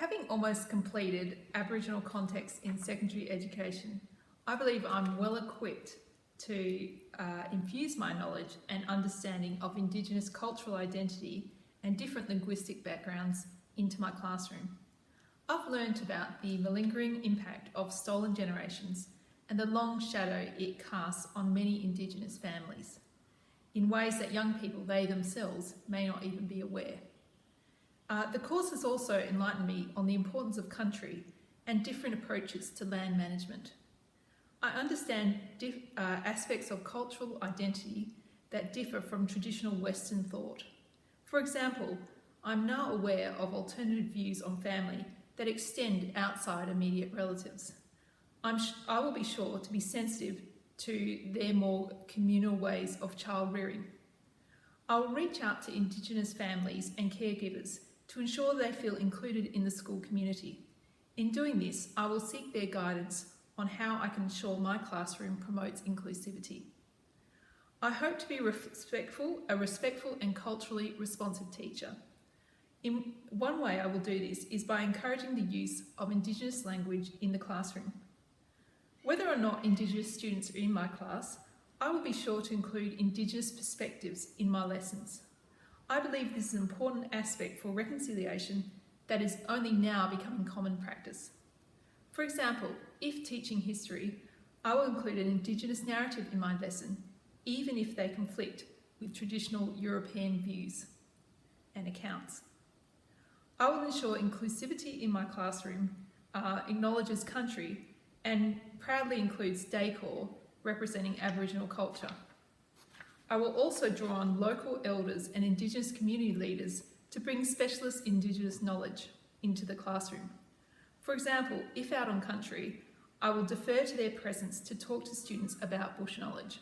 Having almost completed Aboriginal context in secondary education, I believe I'm well equipped to infuse my knowledge and understanding of Indigenous cultural identity and different linguistic backgrounds into my classroom. I've learned about the malingering impact of stolen generations and the long shadow it casts on many Indigenous families, in ways that young people, they themselves, may not even be aware. The course has also enlightened me on the importance of country and different approaches to land management. I understand aspects of cultural identity that differ from traditional Western thought. For example, I'm now aware of alternative views on family that extend outside immediate relatives. I will be sure to be sensitive to their more communal ways of child rearing. I will reach out to Indigenous families and caregivers to ensure they feel included in the school community. In doing this, I will seek their guidance on how I can ensure my classroom promotes inclusivity. I hope to be a respectful and culturally responsive teacher. In one way I will do this is by encouraging the use of Indigenous language in the classroom. Whether or not Indigenous students are in my class, I will be sure to include Indigenous perspectives in my lessons. I believe this is an important aspect for reconciliation that is only now becoming common practice. For example, if teaching history, I will include an Indigenous narrative in my lesson, even if they conflict with traditional European views and accounts. I will ensure inclusivity in my classroom acknowledges country and proudly includes decor representing Aboriginal culture. I will also draw on local elders and Indigenous community leaders to bring specialist Indigenous knowledge into the classroom. For example, if out on country, I will defer to their presence to talk to students about bush knowledge.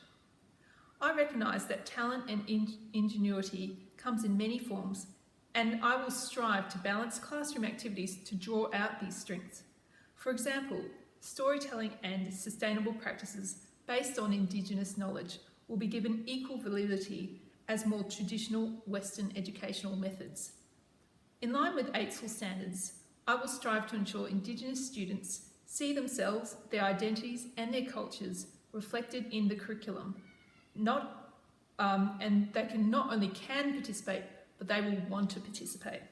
I recognise that talent and ingenuity comes in many forms, and I will strive to balance classroom activities to draw out these strengths. For example, storytelling and sustainable practices based on Indigenous knowledge will be given equal validity as more traditional Western educational methods. In line with AITSL standards, I will strive to ensure Indigenous students see themselves, their identities and their cultures reflected in the curriculum, and they not only can participate, but they will want to participate.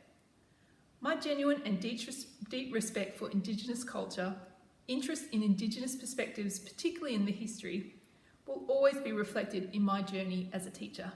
My genuine and deep respect for Indigenous culture, interest in Indigenous perspectives, particularly in the history, will always be reflected in my journey as a teacher.